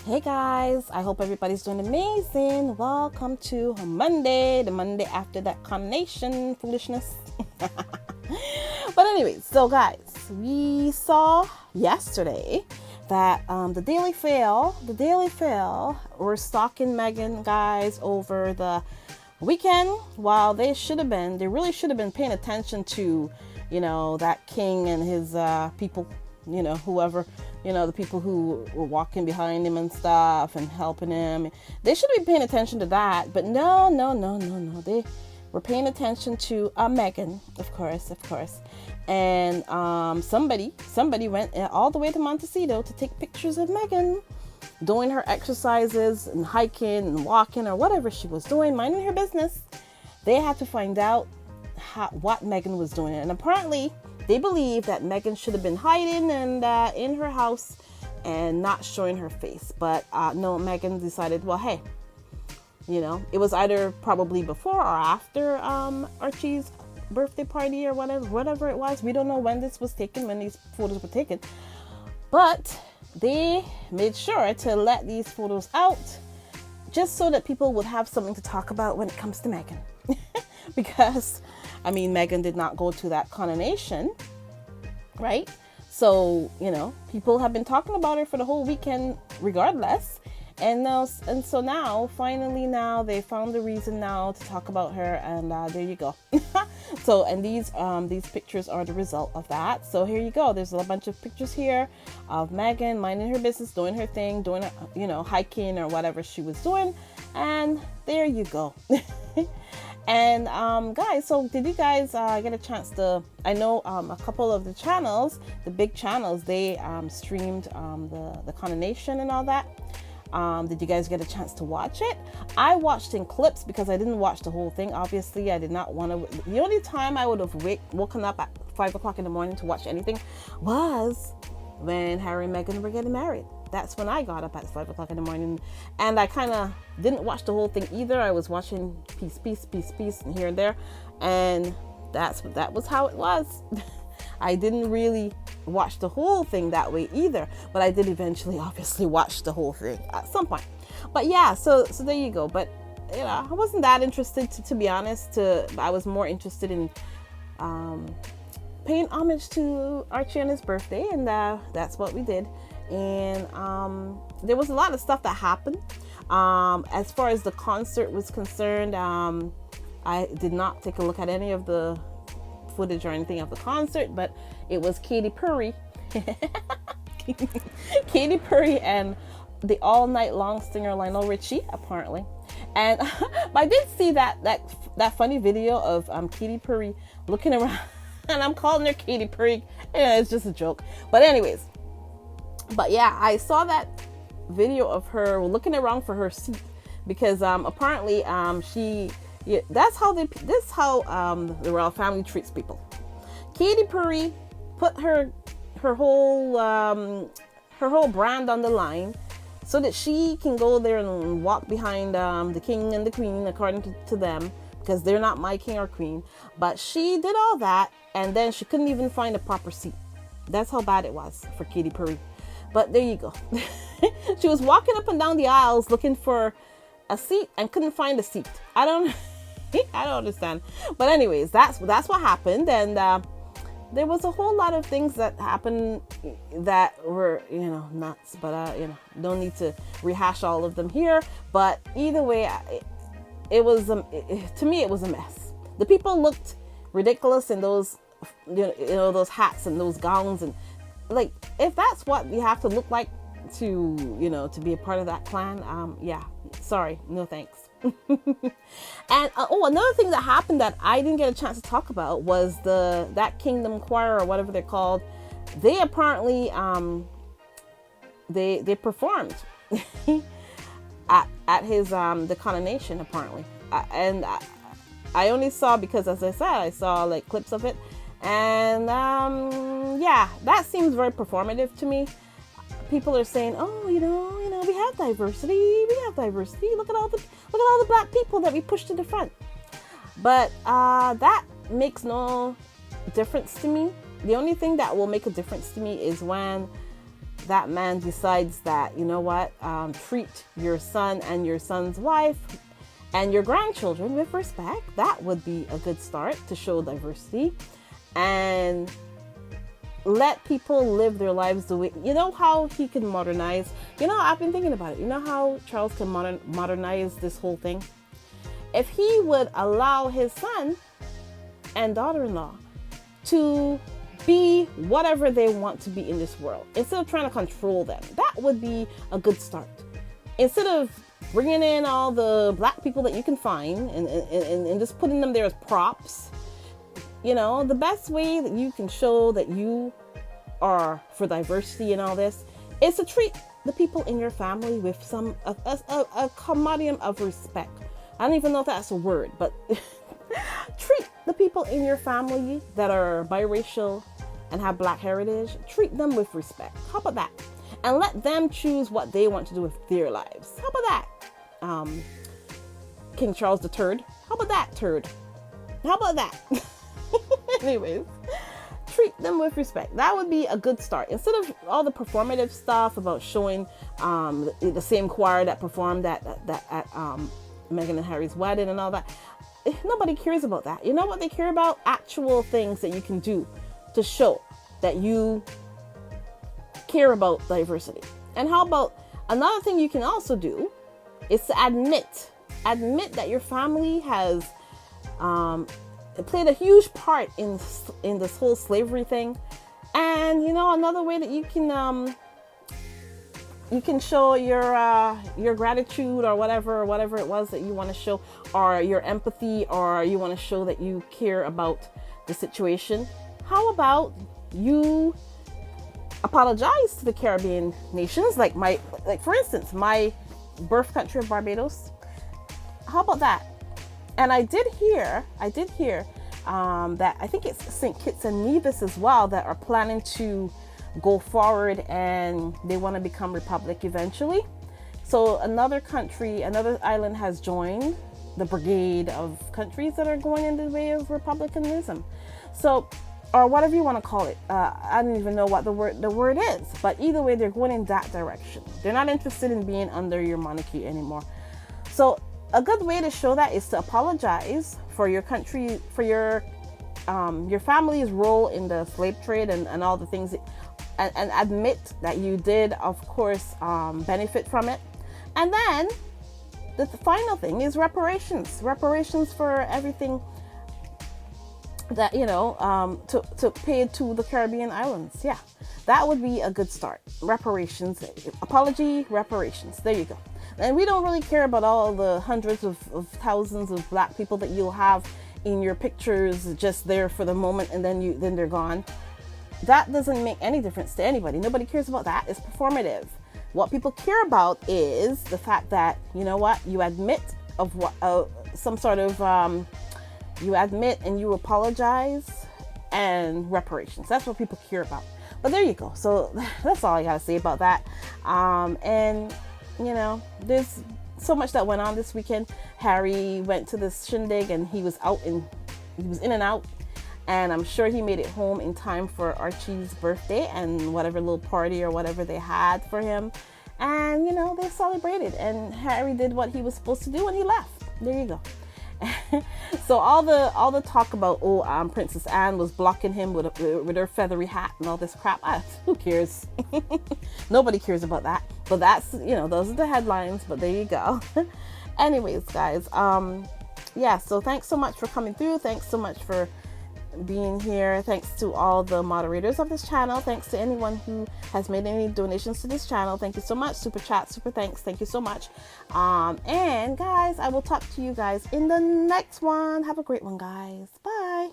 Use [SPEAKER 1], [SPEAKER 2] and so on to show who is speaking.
[SPEAKER 1] Hey guys, I hope everybody's doing amazing. Welcome to Monday, the Monday after that coronation foolishness. But anyway, so guys, we saw yesterday that the Daily Fail were stalking Meghan, guys, over the weekend, while they really should have been paying attention to, that king and his people, whoever, the people who were walking behind him and stuff and helping him. They should be paying attention to that, but no. They were paying attention to Meghan, of course. And somebody went all the way to Montecito to take pictures of Meghan doing her exercises and hiking and walking or whatever she was doing, minding her business. They had to find out what Meghan was doing, and apparently they believe that Meghan should have been hiding and in her house and not showing her face. But no, Meghan decided, well, hey, it was either probably before or after Archie's birthday party or whatever it was. We don't know when this was taken, when these photos were taken. But they made sure to let these photos out just so that people would have something to talk about when it comes to Meghan. Because Meghan did not go to that coronation, right? So, people have been talking about her for the whole weekend regardless. And so now, finally they found the reason now to talk about her, and there you go. So, and these pictures are the result of that. So here you go. There's a bunch of pictures here of Meghan minding her business, doing her thing, doing, hiking or whatever she was doing. And there you go. And guys, so did you guys get a chance to, I know a couple of the channels, the big channels, they streamed the coronation and all that. Did you guys get a chance to watch it? I watched in clips because I didn't watch the whole thing. Obviously, I did not want to. The only time I would have woken up at 5 o'clock in the morning to watch anything was when Harry and Meghan were getting married. That's when I got up at 5 o'clock in the morning, and I kind of didn't watch the whole thing either. I was watching piece, and here and there, and that was how it was. I didn't really watch the whole thing that way either, but I did eventually obviously watch the whole thing at some point. But yeah, so there you go. But I wasn't that interested to be honest. I was more interested in paying homage to Archie on his birthday, and that's what we did. And there was a lot of stuff that happened. As far as the concert was concerned, I did not take a look at any of the footage or anything of the concert, but it was Katy Perry and the all night long singer Lionel Richie, apparently. And but I did see that funny video of Katy Perry looking around, and I'm calling her Katy Perry. Yeah, it's just a joke. But anyways, but yeah, I saw that video of her looking around for her seat because apparently that's how the royal family treats people. Katy Perry put her whole brand on the line so that she can go there and walk behind the king and the queen, according to them, because they're not my king or queen. But she did all that, and then she couldn't even find a proper seat. That's how bad it was for Katy Perry. But there you go. She was walking up and down the aisles looking for a seat and couldn't find a seat. I don't understand. But anyways, that's what happened. And there was a whole lot of things that happened that were, nuts. But, don't need to rehash all of them here. But either way, it was, to me, it was a mess. The people looked ridiculous in those, those hats and those gowns. And like, if that's what you have to look like to be a part of that clan, yeah, sorry, no thanks. And another thing that happened that I didn't get a chance to talk about was that Kingdom Choir or whatever they're called. They apparently they performed at his the coronation apparently, and I only saw, because as I said, I saw like clips of it, and yeah, that seems very performative to me. People are saying, oh, we have diversity. Look at all the black people that we pushed to the front. But that makes no difference to me. The only thing that will make a difference to me is when that man decides that, you know what, treat your son and your son's wife and your grandchildren with respect, that would be a good start to show diversity. And let people live their lives the way, you know how he can modernize. You know, I've been thinking about it. You know how Charles can modernize this whole thing? If he would allow his son and daughter-in-law to be whatever they want to be in this world, instead of trying to control them, that would be a good start. Instead of bringing in all the black people that you can find and just putting them there as props, you know, the best way that you can show that you are for diversity and all this is to treat the people in your family with a commodium of respect. I don't even know if that's a word, but treat the people in your family that are biracial and have black heritage, treat them with respect. How about that? And let them choose what they want to do with their lives. How about that? King Charles III. How about that, turd? How about that? Anyways, treat them with respect. That would be a good start. Instead of all the performative stuff about showing the same choir that performed at Meghan and Harry's wedding and all that. Nobody cares about that. You know what they care about? Actual things that you can do to show that you care about diversity. And how about another thing you can also do is to admit that your family has played a huge part in this whole slavery thing. And you know, another way that you can show your gratitude or whatever it was that you want to show, or your empathy, or you want to show that you care about the situation. How about you apologize to the Caribbean nations, like for instance, my birth country of Barbados. How about that? And I did hear that I think it's St. Kitts and Nevis as well that are planning to go forward, and they want to become republic eventually. So another island has joined the brigade of countries that are going in the way of republicanism. So, or whatever you want to call it. I don't even know what the word is, but either way, they're going in that direction. They're not interested in being under your monarchy anymore. So a good way to show that is to apologize for your country, for your family's role in the slave trade and all the things, and admit that you did, of course, benefit from it. And then the final thing is reparations for everything that, you know, to pay to the Caribbean islands. Yeah, that would be a good start. Reparations, apology, reparations. There you go. And we don't really care about all the hundreds of thousands of black people that you'll have in your pictures just there for the moment, and then they're gone. That doesn't make any difference to anybody. Nobody cares about that. It's performative. What people care about is the fact that, you know what, you admit of what some sort of you admit and you apologize, and reparations. That's what people care about. But there you go. So that's all I gotta say about that. And you know, there's so much that went on this weekend. Harry went to this shindig and he was in and out. And I'm sure he made it home in time for Archie's birthday and whatever little party or whatever they had for him. And, you know, they celebrated. And Harry did what he was supposed to do and he left. There you go. So all the talk about, Princess Anne was blocking him with her feathery hat and all this crap. Who cares? Nobody cares about that. But that's, you know, those are the headlines. But there you go. Anyways, guys. Yeah, so thanks so much for coming through. Thanks so much for being here. Thanks to all the moderators of this channel. Thanks to anyone who has made any donations to this channel. Thank you so much. Super chat, super thanks. Thank you so much. And guys, I will talk to you guys in the next one. Have a great one, guys. Bye.